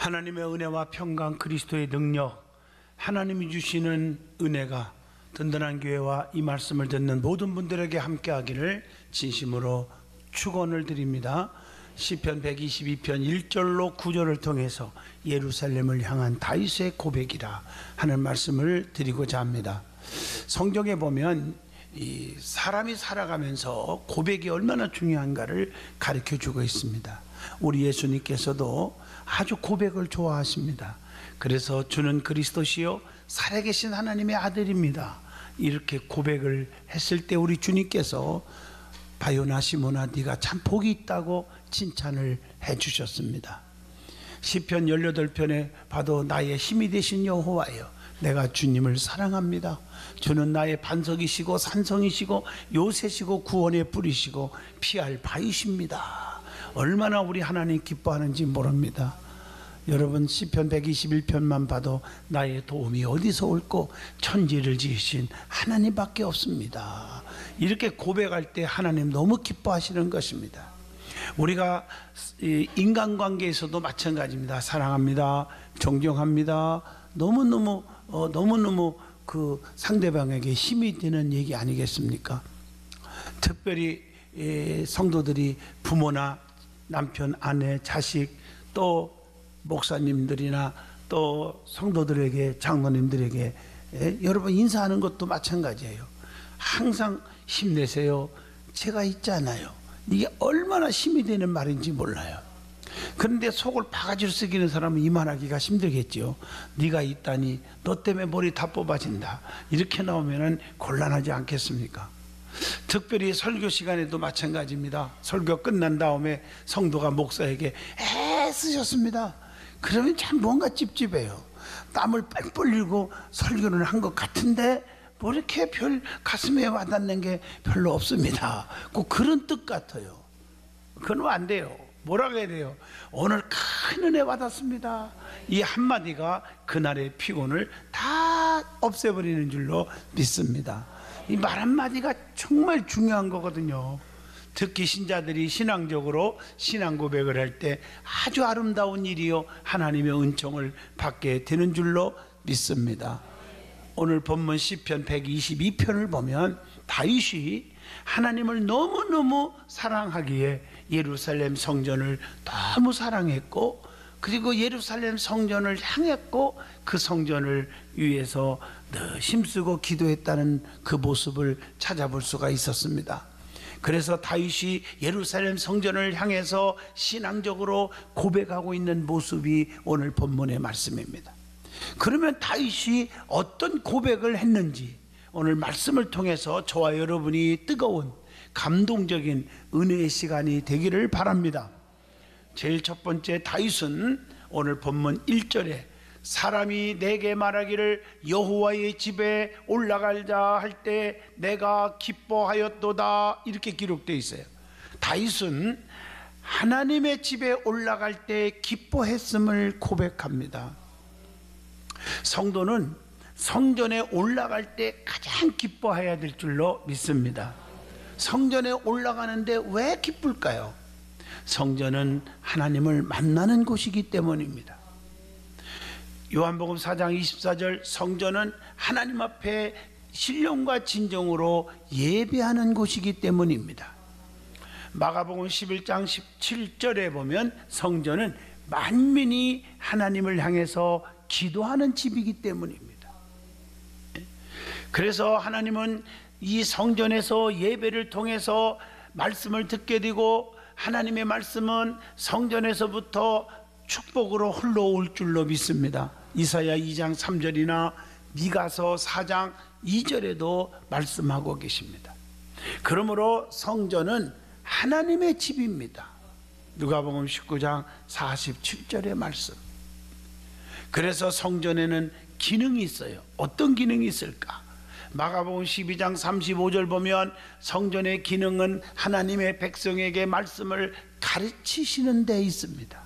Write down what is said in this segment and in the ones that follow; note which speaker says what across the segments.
Speaker 1: 하나님의 은혜와 평강, 그리스도의 능력, 하나님이 주시는 은혜가 든든한 교회와 이 말씀을 듣는 모든 분들에게 함께하기를 진심으로 축원을 드립니다. 시편 122편 1절로 9절을 통해서 예루살렘을 향한 다윗의 고백이라 하는 말씀을 드리고자 합니다. 성경에 보면 이 사람이 살아가면서 고백이 얼마나 중요한가를 가르쳐주고 있습니다. 우리 예수님께서도 아주 고백을 좋아하십니다. 그래서 주는 그리스도시요 살아계신 하나님의 아들입니다. 이렇게 고백을 했을 때 우리 주님께서 바요나 시몬아 네가 참 복이 있다고 칭찬을 해주셨습니다. 시편 18편에 봐도 나의 힘이 되신 여호와여 내가 주님을 사랑합니다. 주는 나의 반석이시고 산성이시고 요새시고 구원의 뿌리시고 피할 바위십니다. 얼마나 우리 하나님 기뻐하는지 모릅니다. 여러분 시편 121편만 봐도 나의 도움이 어디서 올꼬 천지를 지으신 하나님밖에 없습니다. 이렇게 고백할 때 하나님 너무 기뻐하시는 것입니다. 우리가 인간관계에서도 마찬가지입니다. 사랑합니다, 존경합니다. 너무너무 그 상대방에게 힘이 되는 얘기 아니겠습니까? 특별히 성도들이 부모나 남편, 아내, 자식 또 목사님들이나 또 성도들에게, 장로님들에게 여러분 인사하는 것도 마찬가지예요. 항상 힘내세요. 제가 있잖아요. 이게 얼마나 힘이 되는 말인지 몰라요. 그런데 속을 바가지로 쓰기는 사람은 이 말하기가 힘들겠죠. 네가 있다니 너 때문에 머리 다 뽑아진다. 이렇게 나오면 곤란하지 않겠습니까? 특별히 설교 시간에도 마찬가지입니다. 설교 끝난 다음에 성도가 목사에게 애쓰셨습니다. 그러면 참 뭔가 찝찝해요. 땀을 뻘뻘 흘리고 설교를 한 것 같은데 뭐 이렇게 별 가슴에 와닿는 게 별로 없습니다. 꼭 그런 뜻 같아요. 그건 안 돼요. 뭐라고 해야 돼요? 오늘 큰 은혜 받았습니다. 이 한마디가 그날의 피곤을 다 없애버리는 줄로 믿습니다. 이 말 한마디가 정말 중요한 거거든요. 특히 신자들이 신앙적으로 신앙 고백을 할 때 아주 아름다운 일이요 하나님의 은총을 받게 되는 줄로 믿습니다. 오늘 본문 시편 122편을 보면 다윗이 하나님을 너무너무 사랑하기에 예루살렘 성전을 너무 사랑했고 그리고 예루살렘 성전을 향했고 그 성전을 위해서 늘 힘쓰고 기도했다는 그 모습을 찾아볼 수가 있었습니다. 그래서 다윗이 예루살렘 성전을 향해서 신앙적으로 고백하고 있는 모습이 오늘 본문의 말씀입니다. 그러면 다윗이 어떤 고백을 했는지 오늘 말씀을 통해서 저와 여러분이 뜨거운 감동적인 은혜의 시간이 되기를 바랍니다. 제일 첫 번째 다윗은 오늘 본문 1절에 사람이 내게 말하기를 여호와의 집에 올라가자 할 때 내가 기뻐하였도다 이렇게 기록되어 있어요. 다윗은 하나님의 집에 올라갈 때 기뻐했음을 고백합니다. 성도는 성전에 올라갈 때 가장 기뻐해야 될 줄로 믿습니다. 성전에 올라가는데 왜 기쁠까요? 성전은 하나님을 만나는 곳이기 때문입니다. 요한복음 4장 24절 성전은 하나님 앞에 신령과 진정으로 예배하는 곳이기 때문입니다. 마가복음 11장 17절에 보면 성전은 만민이 하나님을 향해서 기도하는 집이기 때문입니다. 그래서 하나님은 이 성전에서 예배를 통해서 말씀을 듣게 되고 하나님의 말씀은 성전에서부터 축복으로 흘러올 줄로 믿습니다. 이사야 2장 3절이나 미가서 4장 2절에도 말씀하고 계십니다. 그러므로 성전은 하나님의 집입니다. 누가복음 19장 47절의 말씀. 그래서 성전에는 기능이 있어요. 어떤 기능이 있을까? 마가복음 12장 35절 보면 성전의 기능은 하나님의 백성에게 말씀을 가르치시는 데 있습니다.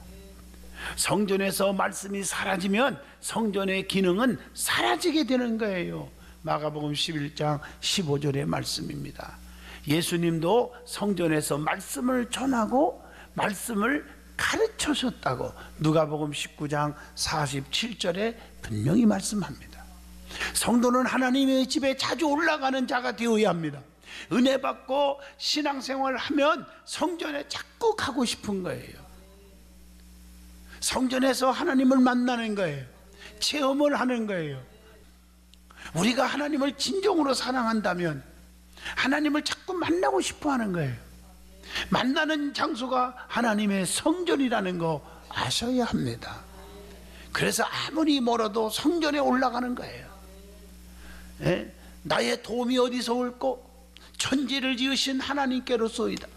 Speaker 1: 성전에서 말씀이 사라지면 성전의 기능은 사라지게 되는 거예요. 마가복음 11장 15절의 말씀입니다. 예수님도 성전에서 말씀을 전하고 말씀을 가르쳐줬다고 누가복음 19장 47절에 분명히 말씀합니다. 성도는 하나님의 집에 자주 올라가는 자가 되어야 합니다. 은혜 받고 신앙생활을 하면 성전에 자꾸 가고 싶은 거예요. 성전에서 하나님을 만나는 거예요. 체험을 하는 거예요. 우리가 하나님을 진정으로 사랑한다면 하나님을 자꾸 만나고 싶어 하는 거예요. 만나는 장소가 하나님의 성전이라는 거 아셔야 합니다. 그래서 아무리 멀어도 성전에 올라가는 거예요. 예? 나의 도움이 어디서 올꼬? 천지를 지으신 하나님께로소이다.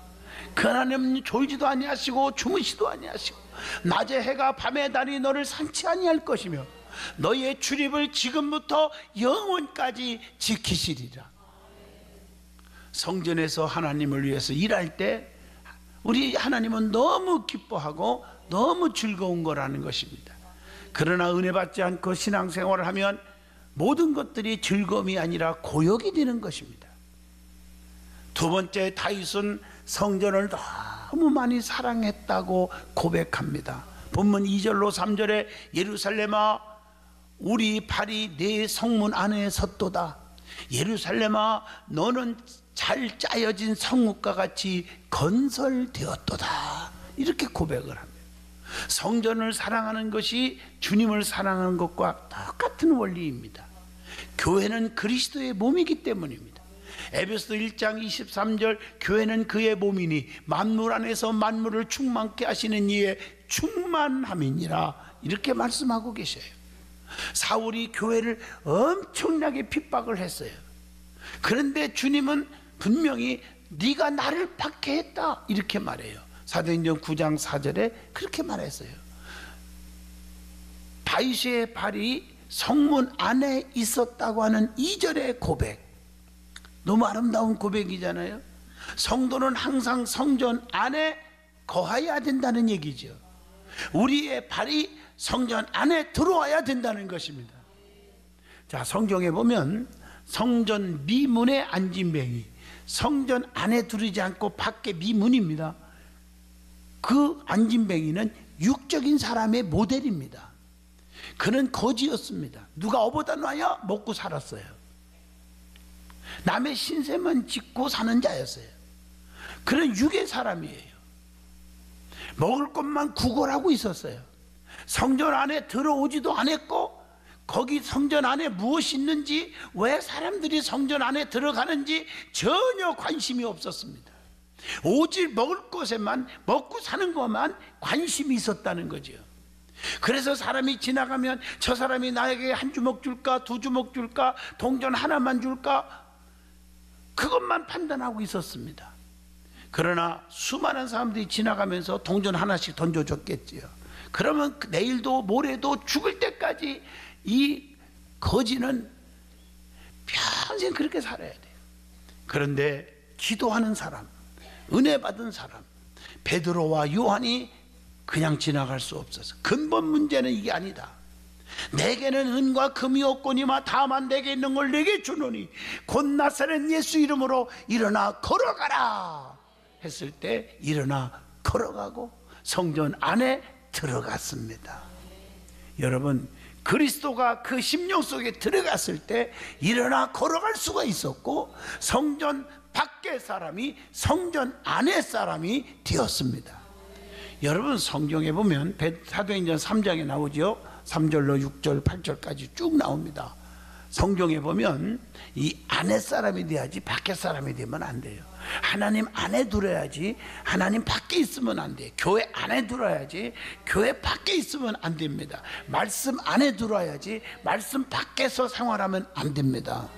Speaker 1: 그 하나님 졸지도 아니하시고 주무시도 아니하시고 낮에 해가 밤에 달이 너를 상치 아니할 것이며 너희의 출입을 지금부터 영원까지 지키시리라. 성전에서 하나님을 위해서 일할 때 우리 하나님은 너무 기뻐하고 너무 즐거운 거라는 것입니다. 그러나 은혜 받지 않고 신앙생활을 하면 모든 것들이 즐거움이 아니라 고역이 되는 것입니다. 두 번째, 다윗은 성전을 너무 많이 사랑했다고 고백합니다. 본문 2절로 3절에 예루살렘아 우리 발이 네 성문 안에 섰도다. 예루살렘아 너는 잘 짜여진 성읍과 같이 건설되었도다. 이렇게 고백을 합니다. 성전을 사랑하는 것이 주님을 사랑하는 것과 똑같은 원리입니다. 교회는 그리스도의 몸이기 때문입니다. 에베소서 1장 23절 교회는 그의 몸이니 만물 안에서 만물을 충만케 하시는 이의 충만함이니라. 이렇게 말씀하고 계셔요. 사울이 교회를 엄청나게 핍박을 했어요. 그런데 주님은 분명히 네가 나를 박해했다 이렇게 말해요. 사도행전 9장 4절에 그렇게 말했어요. 다윗의 발이 성문 안에 있었다고 하는 2절의 고백, 너무 아름다운 고백이잖아요. 성도는 항상 성전 안에 거하여야 된다는 얘기죠. 우리의 발이 성전 안에 들어와야 된다는 것입니다. 자, 성경에 보면 성전 미문의 안진뱅이, 성전 안에 들어오지 않고 밖에 미문입니다. 그 안진뱅이는 육적인 사람의 모델입니다. 그는 거지였습니다. 누가 어보다 놔야 먹고 살았어요. 남의 신세만 짓고 사는 자였어요. 그는 육의 사람이에요. 먹을 것만 구걸하고 있었어요. 성전 안에 들어오지도 않았고 거기 성전 안에 무엇이 있는지, 왜 사람들이 성전 안에 들어가는지 전혀 관심이 없었습니다. 오직 먹을 것에만, 먹고 사는 것만 관심이 있었다는 거죠. 그래서 사람이 지나가면 저 사람이 나에게 한 주먹 줄까, 두 주먹 줄까, 동전 하나만 줄까, 그것만 판단하고 있었습니다. 그러나 수많은 사람들이 지나가면서 동전 하나씩 던져줬겠지요. 그러면 내일도 모레도 죽을 때까지 이 거지는 평생 그렇게 살아야 돼요. 그런데 기도하는 사람, 은혜 받은 사람, 베드로와 요한이 그냥 지나갈 수 없어서, 근본 문제는 이게 아니다. 내게는 은과 금이 없거니와 다만 내게 있는 걸 내게 주노니 곧 나사렛 예수 이름으로 일어나 걸어가라 했을 때 일어나 걸어가고 성전 안에 들어갔습니다. 여러분, 그리스도가 그 심령 속에 들어갔을 때 일어나 걸어갈 수가 있었고, 성전 밖의 사람이 성전 안의 사람이 되었습니다. 여러분, 성경에 보면 사도행전 3장에 나오죠. 3절로 6절 8절까지 쭉 나옵니다. 성경에 보면 이 안에 사람이 돼야지 밖에 사람이 되면 안 돼요. 하나님 안에 들어야지 하나님 밖에 있으면 안 돼요. 교회 안에 들어야지 교회 밖에 있으면 안 됩니다. 말씀 안에 들어야지 말씀 밖에서 생활하면 안 됩니다.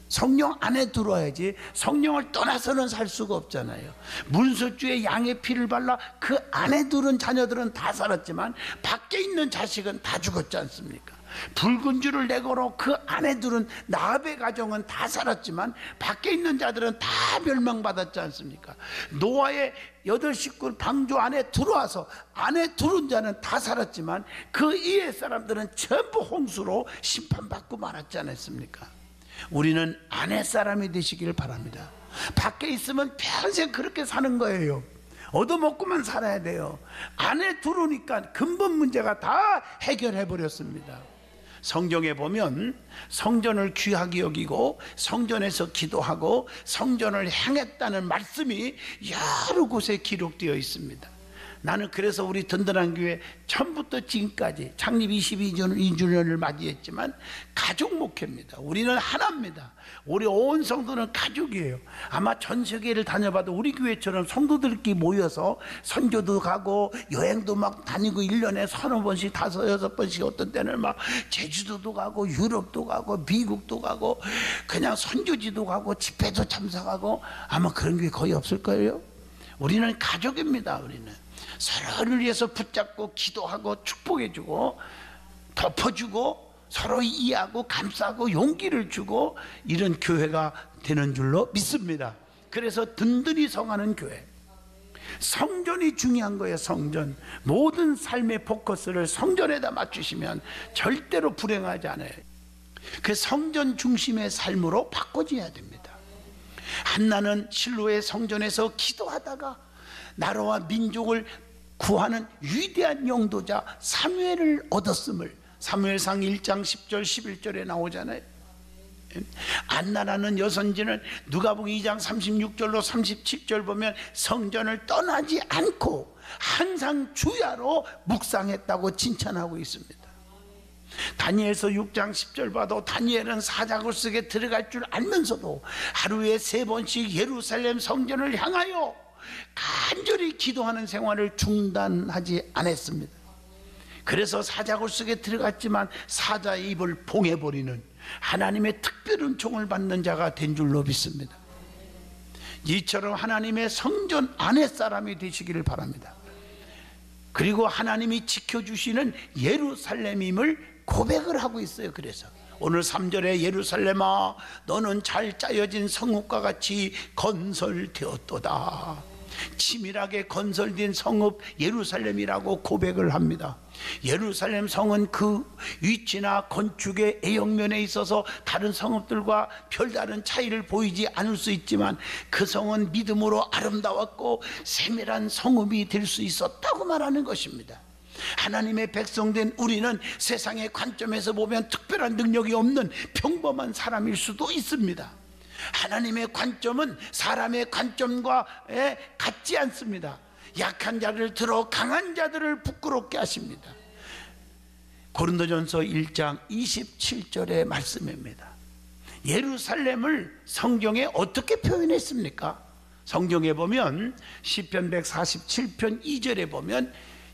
Speaker 1: 성령 안에 들어야지 성령을 떠나서는 살 수가 없잖아요. 문설주에 양의 피를 발라 그 안에 들은 자녀들은 다 살았지만 밖에 있는 자식은 다 죽었지 않습니까? 붉은 줄을 내걸어 그 안에 들은 나합의 가정은 다 살았지만 밖에 있는 자들은 다 멸망받았지 않습니까? 노아의 8식구 방주 안에 들어와서 안에 들은 자는 다 살았지만 그 이해 사람들은 전부 홍수로 심판받고 말았지 않았습니까? 우리는 안에 사람이 되시길 바랍니다. 밖에 있으면 평생 그렇게 사는 거예요. 얻어먹고만 살아야 돼요. 안에 들어오니까 근본 문제가 다 해결해 버렸습니다. 성경에 보면 성전을 귀하게 여기고 성전에서 기도하고 성전을 향했다는 말씀이 여러 곳에 기록되어 있습니다. 나는 그래서 우리 든든한 교회 처음부터 지금까지 창립 22주년을 맞이했지만 가족 목회입니다. 우리는 하나입니다. 우리 온 성도는 가족이에요. 아마 전 세계를 다녀봐도 우리 교회처럼 성도들끼리 모여서 선교도 가고 여행도 막 다니고 1년에 서너 번씩 5, 6번씩 어떤 때는 막 제주도도 가고 유럽도 가고 미국도 가고 그냥 선교지도 가고 집회도 참석하고 아마 그런 게 거의 없을 거예요. 우리는 가족입니다. 우리는 서로를 위해서 붙잡고 기도하고 축복해주고 덮어주고 서로 이해하고 감싸고 용기를 주고 이런 교회가 되는 줄로 믿습니다. 그래서 든든히 성하는 교회, 성전이 중요한 거예요. 성전, 모든 삶의 포커스를 성전에다 맞추시면 절대로 불행하지 않아요. 그 성전 중심의 삶으로 바꿔줘야 됩니다. 한나는 실로의 성전에서 기도하다가 나라와 민족을 구하는 위대한 영도자 사무엘을 얻었음을 사무엘상 1장 10절 11절에 나오잖아요. 안나라는 여선지는 누가복음 2장 36절로 37절 보면 성전을 떠나지 않고 항상 주야로 묵상했다고 칭찬하고 있습니다. 다니엘서 6장 10절 봐도 다니엘은 사자굴 속에 들어갈 줄 알면서도 하루에 3번씩 예루살렘 성전을 향하여 간절히 기도하는 생활을 중단하지 않았습니다. 그래서 사자굴 속에 들어갔지만 사자의 입을 봉해버리는 하나님의 특별한 총을 받는 자가 된 줄로 믿습니다. 이처럼 하나님의 성전 안의 사람이 되시기를 바랍니다. 그리고 하나님이 지켜주시는 예루살렘임을 고백을 하고 있어요. 그래서 오늘 3절에 예루살렘아 너는 잘 짜여진 성읍과 같이 건설되었도다. 치밀하게 건설된 성읍 예루살렘이라고 고백을 합니다. 예루살렘 성은 그 위치나 건축의 애역면에 있어서 다른 성읍들과 별다른 차이를 보이지 않을 수 있지만 그 성은 믿음으로 아름다웠고 세밀한 성읍이 될 수 있었다고 말하는 것입니다. 하나님의 백성된 우리는 세상의 관점에서 보면 특별한 능력이 없는 평범한 사람일 수도 있습니다. 하나님의 관점은 사람의 관점과 같지 않습니다. 약한 자를 들어 강한 자들을 부끄럽게 하십니다. 고린도전서 1장 27절의 말씀입니다. 예루살렘을 성경에 어떻게 표현했습니까? 성경에 보면 시편 147편 2절에 보면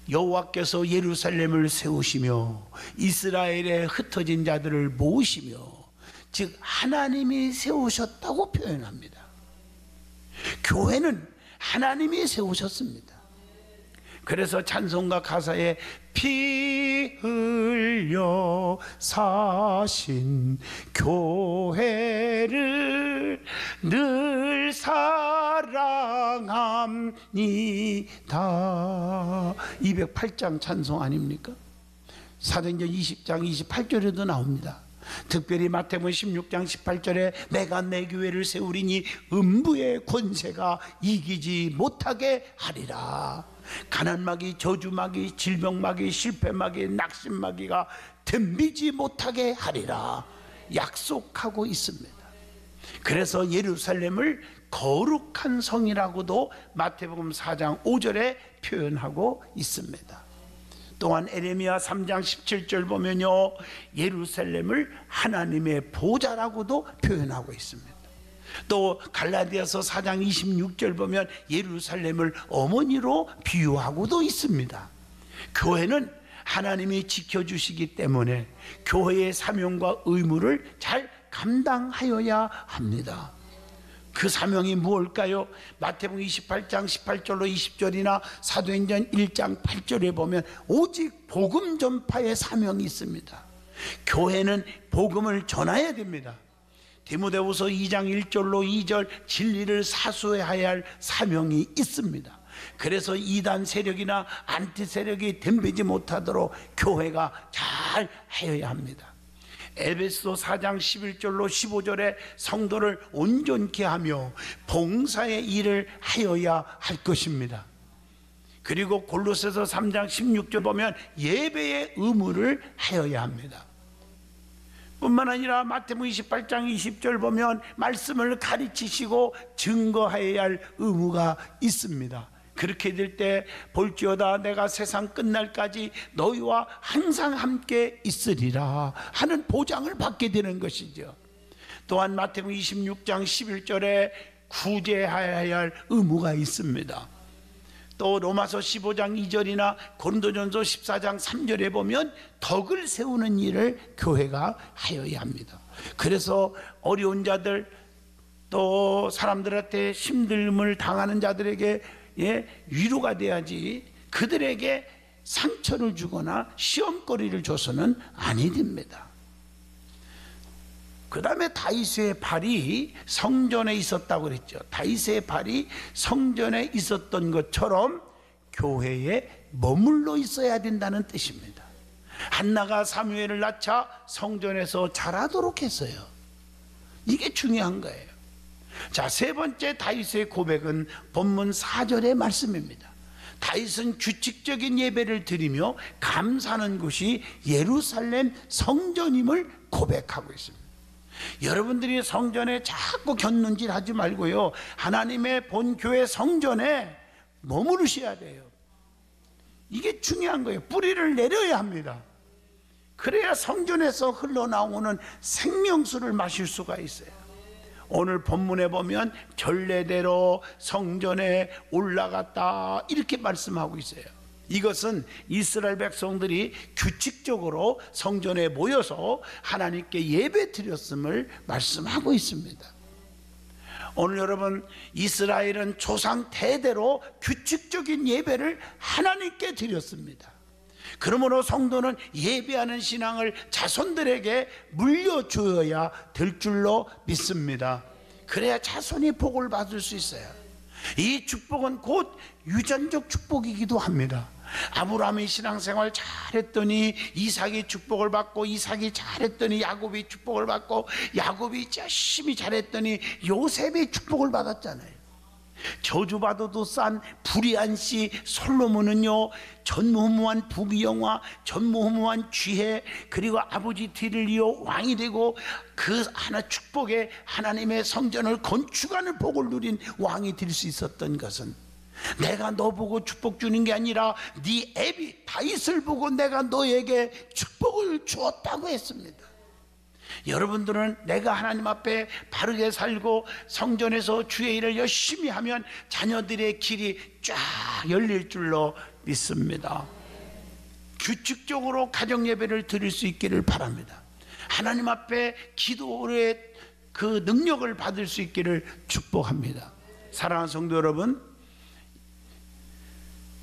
Speaker 1: 여호와께서 예루살렘을 세우시며 이스라엘에 흩어진 자들을 모으시며, 즉 하나님이 세우셨다고 표현합니다. 교회는 하나님이 세우셨습니다. 그래서 찬송가 가사에 피 흘려 사신 교회를 늘 사랑합니다. 208장 찬송 아닙니까? 사도행전 20장 28절에도 나옵니다. 특별히 마태복음 16장 18절에 내가 내 교회를 세우리니 음부의 권세가 이기지 못하게 하리라. 가난마귀, 저주마귀, 질병마귀, 실패마귀, 낙심마귀가 덤비지 못하게 하리라 약속하고 있습니다. 그래서 예루살렘을 거룩한 성이라고도 마태복음 4장 5절에 표현하고 있습니다. 또한 에레미야 3장 17절 보면요, 예루살렘을 하나님의 보좌라고도 표현하고 있습니다. 또 갈라디아서 4장 26절 보면 예루살렘을 어머니로 비유하고도 있습니다. 교회는 하나님이 지켜주시기 때문에 교회의 사명과 의무를 잘 감당하여야 합니다. 그 사명이 무엇일까요? 마태복음 28장 18절로 20절이나 사도행전 1장 8절에 보면 오직 복음 전파의 사명이 있습니다. 교회는 복음을 전해야 됩니다. 디모데후서 2장 1절로 2절 진리를 사수해야 할 사명이 있습니다. 그래서 이단 세력이나 안티 세력이 덤비지 못하도록 교회가 잘 해야 합니다. 에베소 4장 11절로 15절에 성도를 온전케 하며 봉사의 일을 하여야 할 것입니다. 그리고 골로새서 3장 16절 보면 예배의 의무를 하여야 합니다. 뿐만 아니라 마태복음 28장 20절 보면 말씀을 가르치시고 증거하여야 할 의무가 있습니다. 그렇게 될 때 볼지어다 내가 세상 끝날까지 너희와 항상 함께 있으리라 하는 보장을 받게 되는 것이죠. 또한 마태복음 26장 11절에 구제하여야 할 의무가 있습니다. 또 로마서 15장 2절이나 고린도전서 14장 3절에 보면 덕을 세우는 일을 교회가 하여야 합니다. 그래서 어려운 자들, 또 사람들한테 힘듦을 당하는 자들에게 위로가 돼야지 그들에게 상처를 주거나 시험거리를 줘서는 아니 됩니다. 그 다음에 다윗의 발이 성전에 있었다고 그랬죠. 다윗의 발이 성전에 있었던 것처럼 교회에 머물러 있어야 된다는 뜻입니다. 한나가 사무엘을 낳자 성전에서 자라도록 했어요. 이게 중요한 거예요. 자, 세 번째 다윗의 고백은 본문 4절의 말씀입니다. 다윗은 규칙적인 예배를 드리며 감사하는 곳이 예루살렘 성전임을 고백하고 있습니다. 여러분들이 성전에 자꾸 곁눈질 하지 말고요, 하나님의 본교회 성전에 머무르셔야 돼요. 이게 중요한 거예요. 뿌리를 내려야 합니다. 그래야 성전에서 흘러나오는 생명수를 마실 수가 있어요. 오늘 본문에 보면 전례대로 성전에 올라갔다 이렇게 말씀하고 있어요. 이것은 이스라엘 백성들이 규칙적으로 성전에 모여서 하나님께 예배 드렸음을 말씀하고 있습니다. 오늘 여러분, 이스라엘은 조상 대대로 규칙적인 예배를 하나님께 드렸습니다. 그러므로 성도는 예배하는 신앙을 자손들에게 물려주어야 될 줄로 믿습니다. 그래야 자손이 복을 받을 수 있어요. 이 축복은 곧 유전적 축복이기도 합니다. 아브라함이 신앙생활 잘했더니 이삭이 축복을 받고, 이삭이 잘했더니 야곱이 축복을 받고, 야곱이 열심히 잘했더니 요셉이 축복을 받았잖아요. 저주받아도 싼 불의한 씨 솔로몬은요, 전무후무한 부귀영화, 전무후무한 지혜, 그리고 아버지 뒤를 이어 왕이 되고 그 하나 축복에 하나님의 성전을 건축하는 복을 누린 왕이 될 수 있었던 것은, 내가 너 보고 축복 주는 게 아니라 네 애비 다윗을 보고 내가 너에게 축복을 주었다고 했습니다. 여러분들은 내가 하나님 앞에 바르게 살고 성전에서 주의 일을 열심히 하면 자녀들의 길이 쫙 열릴 줄로 믿습니다. 규칙적으로 가정 예배를 드릴 수 있기를 바랍니다. 하나님 앞에 기도의 그 능력을 받을 수 있기를 축복합니다. 사랑하는 성도 여러분,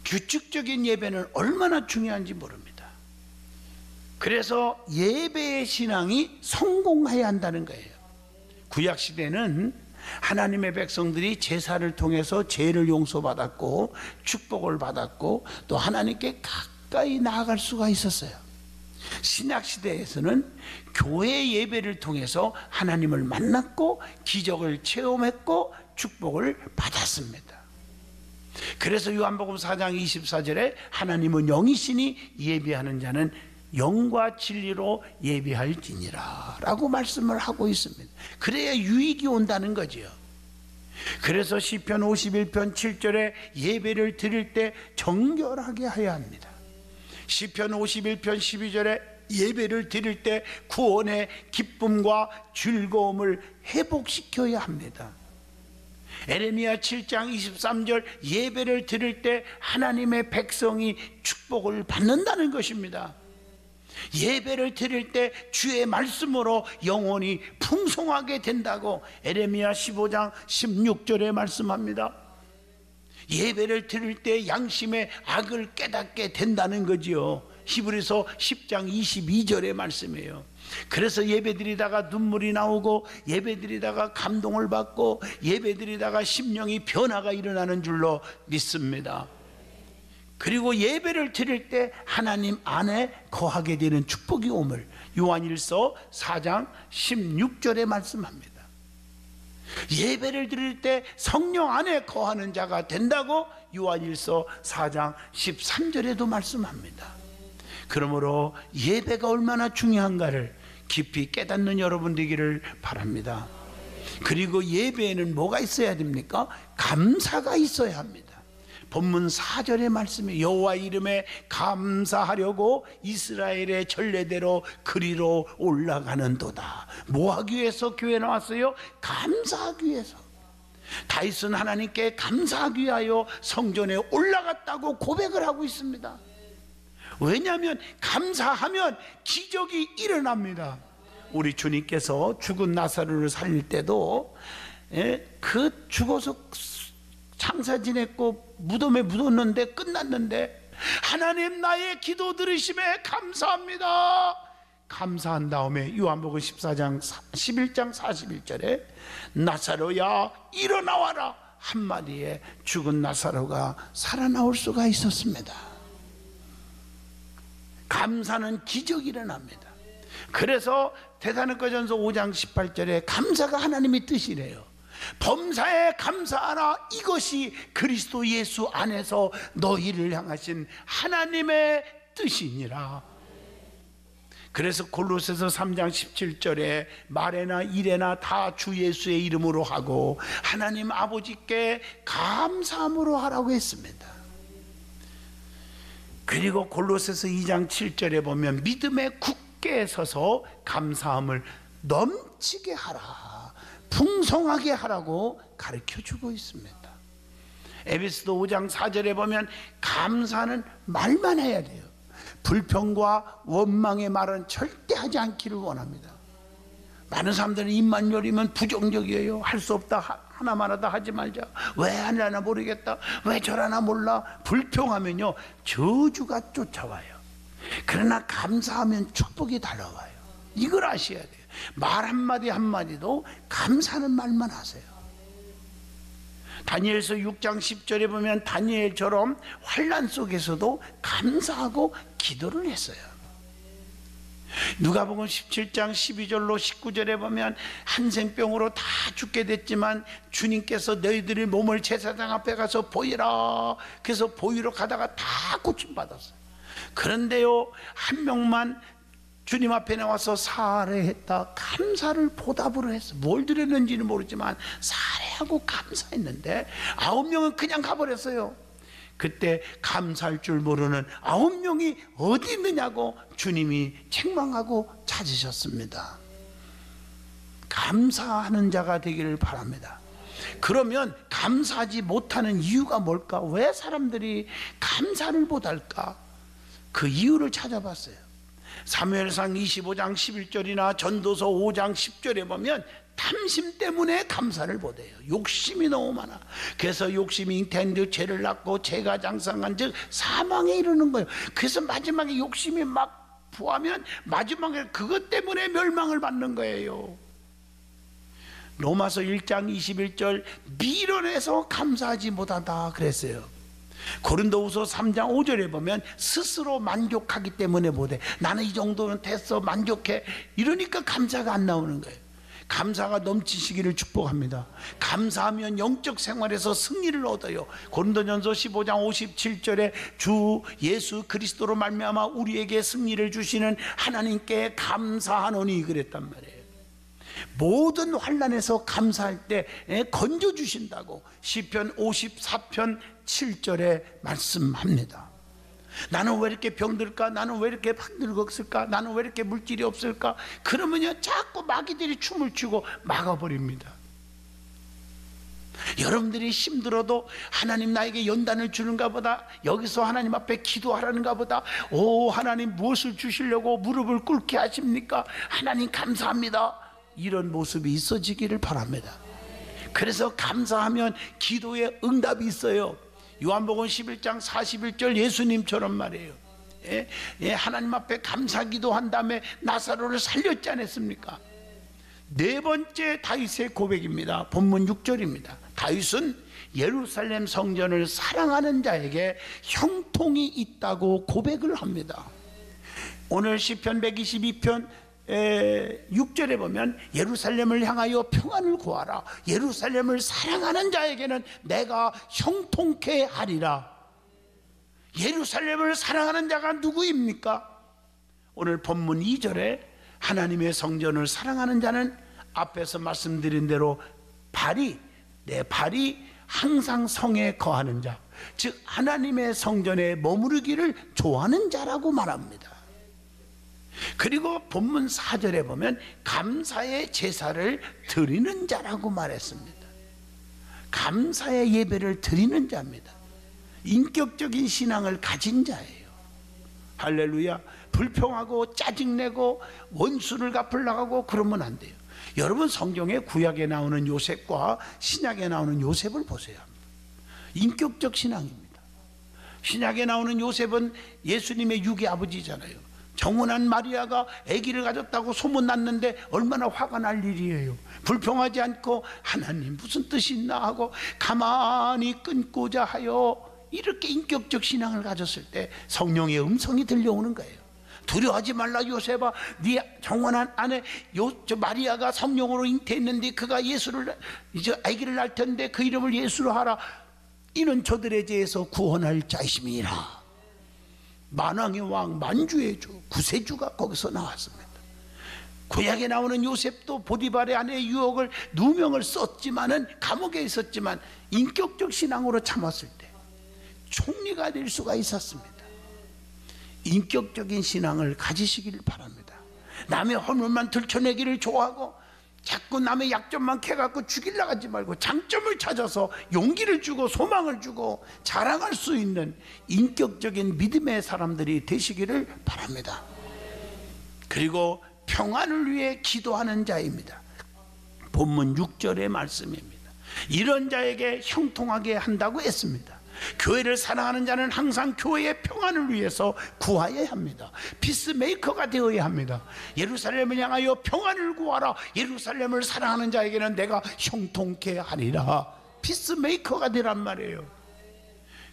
Speaker 1: 규칙적인 예배는 얼마나 중요한지 모릅니다. 그래서 예배의 신앙이 성공해야 한다는 거예요. 구약시대는 하나님의 백성들이 제사를 통해서 죄를 용서받았고 축복을 받았고 또 하나님께 가까이 나아갈 수가 있었어요. 신약시대에서는 교회 예배를 통해서 하나님을 만났고 기적을 체험했고 축복을 받았습니다. 그래서 요한복음 4장 24절에 하나님은 영이시니 예배하는 자는 영과 진리로 예배할지니라 라고 말씀을 하고 있습니다. 그래야 유익이 온다는 거죠. 그래서 시편 51편 7절에 예배를 드릴 때 정결하게 해야 합니다. 시편 51편 12절에 예배를 드릴 때 구원의 기쁨과 즐거움을 회복시켜야 합니다. 에레미야 7장 23절 예배를 드릴 때 하나님의 백성이 축복을 받는다는 것입니다. 예배를 드릴 때 주의 말씀으로 영혼이 풍성하게 된다고 에레미야 15장 16절에 말씀합니다. 예배를 드릴 때 양심의 악을 깨닫게 된다는 거지요. 히브리서 10장 22절의 말씀이에요. 그래서 예배드리다가 눈물이 나오고 예배드리다가 감동을 받고 예배드리다가 심령이 변화가 일어나는 줄로 믿습니다. 그리고 예배를 드릴 때 하나님 안에 거하게 되는 축복이 옴을 요한일서 4장 16절에 말씀합니다. 예배를 드릴 때 성령 안에 거하는 자가 된다고 요한일서 4장 13절에도 말씀합니다. 그러므로 예배가 얼마나 중요한가를 깊이 깨닫는 여러분 되기를 바랍니다. 그리고 예배에는 뭐가 있어야 됩니까? 감사가 있어야 합니다. 본문 4절의 말씀에 여호와 이름에 감사하려고 이스라엘의 전례대로 그리로 올라가는도다. 뭐 하기 위해서 교회 나왔어요? 감사하기 위해서. 다윗은 하나님께 감사하기 위하여 성전에 올라갔다고 고백을 하고 있습니다. 왜냐하면 감사하면 기적이 일어납니다. 우리 주님께서 죽은 나사로를 살릴 때도 그 죽어서 장사 지냈고 무덤에 묻었는데 끝났는데 하나님 나의 기도 들으심에 감사합니다. 감사한 다음에 요한복음 11장 41절에 나사로야 일어나와라 한마디에 죽은 나사로가 살아나올 수가 있었습니다. 감사는 기적이 일어납니다. 그래서 데살로니가전서 5장 18절에 감사가 하나님의 뜻이래요. 범사에 감사하라. 이것이 그리스도 예수 안에서 너희를 향하신 하나님의 뜻이니라. 그래서 골로새서 3장 17절에 말에나 일에나 다 주 예수의 이름으로 하고 하나님 아버지께 감사함으로 하라고 했습니다. 그리고 골로새서 2장 7절에 보면 믿음에 굳게 서서 감사함을 넘치게 하라, 풍성하게 하라고 가르쳐주고 있습니다. 에베소서 5장 4절에 보면 감사는 말만 해야 돼요. 불평과 원망의 말은 절대 하지 않기를 원합니다. 많은 사람들은 입만 열리면 부정적이에요. 할 수 없다, 하나만 하다 하지 말자, 왜 하려나 모르겠다, 왜 저러나 몰라. 불평하면요 저주가 쫓아와요. 그러나 감사하면 축복이 달려와요. 이걸 아셔야 돼요. 말 한마디 한마디도 감사하는 말만 하세요. 다니엘서 6장 10절에 보면 다니엘처럼 환난 속에서도 감사하고 기도를 했어요. 누가복음 17장 12절로 19절에 보면 한생병으로 다 죽게 됐지만 주님께서 너희들의 몸을 제사장 앞에 가서 보이라. 그래서 보이러 가다가 다 고침받았어요. 그런데요 한 명만 주님 앞에 나와서 사례했다. 감사를 보답으로 했어. 뭘 드렸는지는 모르지만 사례하고 감사했는데 9명은 그냥 가버렸어요. 그때 감사할 줄 모르는 9명이 어디 있느냐고 주님이 책망하고 찾으셨습니다. 감사하는 자가 되기를 바랍니다. 그러면 감사하지 못하는 이유가 뭘까? 왜 사람들이 감사를 못할까? 그 이유를 찾아봤어요. 사무엘상 25장 11절이나 전도서 5장 10절에 보면 탐심 때문에 감사를 못해요. 욕심이 너무 많아. 그래서 욕심이 잉태한 죄를 낳고 죄가 장성한 즉 사망에 이르는 거예요. 그래서 마지막에 욕심이 막 부하면 마지막에 그것 때문에 멸망을 받는 거예요. 로마서 1장 21절 미련해서 감사하지 못하다 그랬어요. 고린도후서 3장 5절에 보면 스스로 만족하기 때문에 못해. 나는 이 정도는 됐어, 만족해. 이러니까 감사가 안 나오는 거예요. 감사가 넘치시기를 축복합니다. 감사하면 영적 생활에서 승리를 얻어요. 고린도전서 15장 57절에 주 예수 그리스도로 말미암아 우리에게 승리를 주시는 하나님께 감사하노니 그랬단 말이에요. 모든 환난에서 감사할 때 건져 주신다고 시편 54편 7절에 말씀합니다. 나는 왜 이렇게 병들까? 나는 왜 이렇게 늙었을까? 나는 왜 이렇게 물질이 없을까? 그러면요 자꾸 마귀들이 춤을 추고 막아버립니다. 여러분들이 힘들어도 하나님 나에게 연단을 주는가 보다, 여기서 하나님 앞에 기도하라는가 보다, 오 하나님 무엇을 주시려고 무릎을 꿇게 하십니까? 하나님 감사합니다. 이런 모습이 있어지기를 바랍니다. 그래서 감사하면 기도에 응답이 있어요. 요한복음 11장 41절 예수님처럼 말이에요. 하나님 앞에 감사기도 한 다음에 나사로를 살렸지 않았습니까? 네 번째 다윗의 고백입니다. 본문 6절입니다. 다윗은 예루살렘 성전을 사랑하는 자에게 형통이 있다고 고백을 합니다. 오늘 시편 122편 6절에 보면 예루살렘을 향하여 평안을 구하라. 예루살렘을 사랑하는 자에게는 내가 형통케 하리라. 예루살렘을 사랑하는 자가 누구입니까? 오늘 본문 2절에 하나님의 성전을 사랑하는 자는 앞에서 말씀드린 대로 내 발이 항상 성에 거하는 자, 즉 하나님의 성전에 머무르기를 좋아하는 자라고 말합니다. 그리고 본문 4절에 보면 감사의 제사를 드리는 자라고 말했습니다. 감사의 예배를 드리는 자입니다. 인격적인 신앙을 가진 자예요. 할렐루야. 불평하고 짜증내고 원수를 갚으려고 하고 그러면 안 돼요. 여러분, 성경에 구약에 나오는 요셉과 신약에 나오는 요셉을 보세요. 인격적 신앙입니다. 신약에 나오는 요셉은 예수님의 육의 아버지잖아요. 정혼한 마리아가 아기를 가졌다고 소문났는데 얼마나 화가 날 일이에요. 불평하지 않고 하나님 무슨 뜻이 있나 하고 가만히 끊고자 하여 이렇게 인격적 신앙을 가졌을 때 성령의 음성이 들려오는 거예요. 두려워하지 말라 요셉아, 네 정혼한 아내 마리아가 성령으로 잉태했는데 그가 예수를 이제 아기를 낳을 텐데 그 이름을 예수로 하라. 이는 저들의 죄에서 구원할 자이심이라. 만왕의 왕, 만주의 주, 구세주가 거기서 나왔습니다. 구약에 나오는 요셉도 보디발의 아내의 유혹을 누명을 썼지만은 감옥에 있었지만 인격적 신앙으로 참았을 때 총리가 될 수가 있었습니다. 인격적인 신앙을 가지시기를 바랍니다. 남의 허물만 들춰내기를 좋아하고 자꾸 남의 약점만 캐갖고 죽이려고 하지 말고 장점을 찾아서 용기를 주고 소망을 주고 자랑할 수 있는 인격적인 믿음의 사람들이 되시기를 바랍니다. 그리고 평안을 위해 기도하는 자입니다. 본문 6절의 말씀입니다. 이런 자에게 형통하게 한다고 했습니다. 교회를 사랑하는 자는 항상 교회의 평안을 위해서 구하여야 합니다. 피스메이커가 되어야 합니다. 예루살렘을 향하여 평안을 구하라. 예루살렘을 사랑하는 자에게는 내가 형통케 하리라. 피스메이커가 되란 말이에요.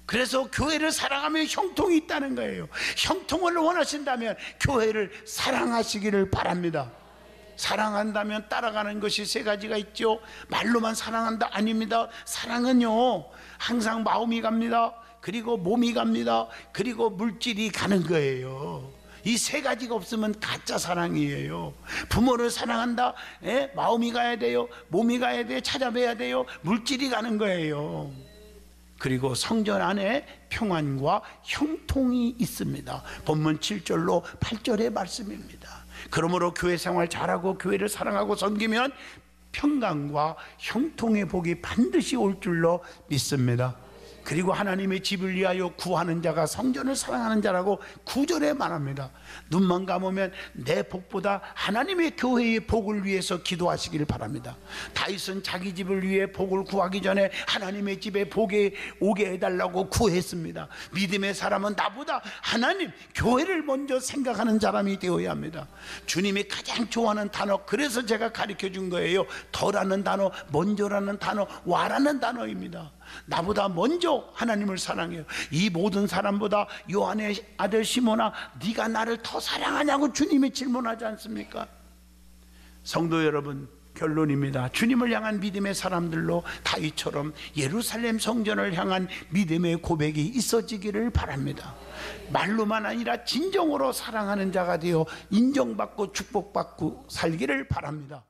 Speaker 1: 그래서 교회를 사랑하면 형통이 있다는 거예요. 형통을 원하신다면 교회를 사랑하시기를 바랍니다. 사랑한다면 따라가는 것이 세 가지가 있죠. 말로만 사랑한다? 아닙니다. 사랑은요 항상 마음이 갑니다. 그리고 몸이 갑니다. 그리고 물질이 가는 거예요. 이 세 가지가 없으면 가짜 사랑이에요. 부모를 사랑한다? 마음이 가야 돼요. 몸이 가야 돼요. 찾아뵈야 돼요. 물질이 가는 거예요. 그리고 성전 안에 평안과 형통이 있습니다. 본문 7절로 8절의 말씀입니다. 그러므로 교회 생활 잘하고 교회를 사랑하고 섬기면 평강과 형통의 복이 반드시 올 줄로 믿습니다. 그리고 하나님의 집을 위하여 구하는 자가 성전을 사랑하는 자라고 9절에 말합니다. 눈만 감으면 내 복보다 하나님의 교회의 복을 위해서 기도하시기를 바랍니다. 다윗은 자기 집을 위해 복을 구하기 전에 하나님의 집에 복이 오게 해달라고 구했습니다. 믿음의 사람은 나보다 하나님, 교회를 먼저 생각하는 사람이 되어야 합니다. 주님이 가장 좋아하는 단어, 그래서 제가 가르쳐 준 거예요. 더라는 단어, 먼저라는 단어, 와라는 단어입니다. 나보다 먼저 하나님을 사랑해요. 이 모든 사람보다 요한의 아들 시몬아, 네가 나를 더 사랑하냐고 주님이 질문하지 않습니까? 성도 여러분, 결론입니다. 주님을 향한 믿음의 사람들로 다윗처럼 예루살렘 성전을 향한 믿음의 고백이 있어지기를 바랍니다. 말로만 아니라 진정으로 사랑하는 자가 되어 인정받고 축복받고 살기를 바랍니다.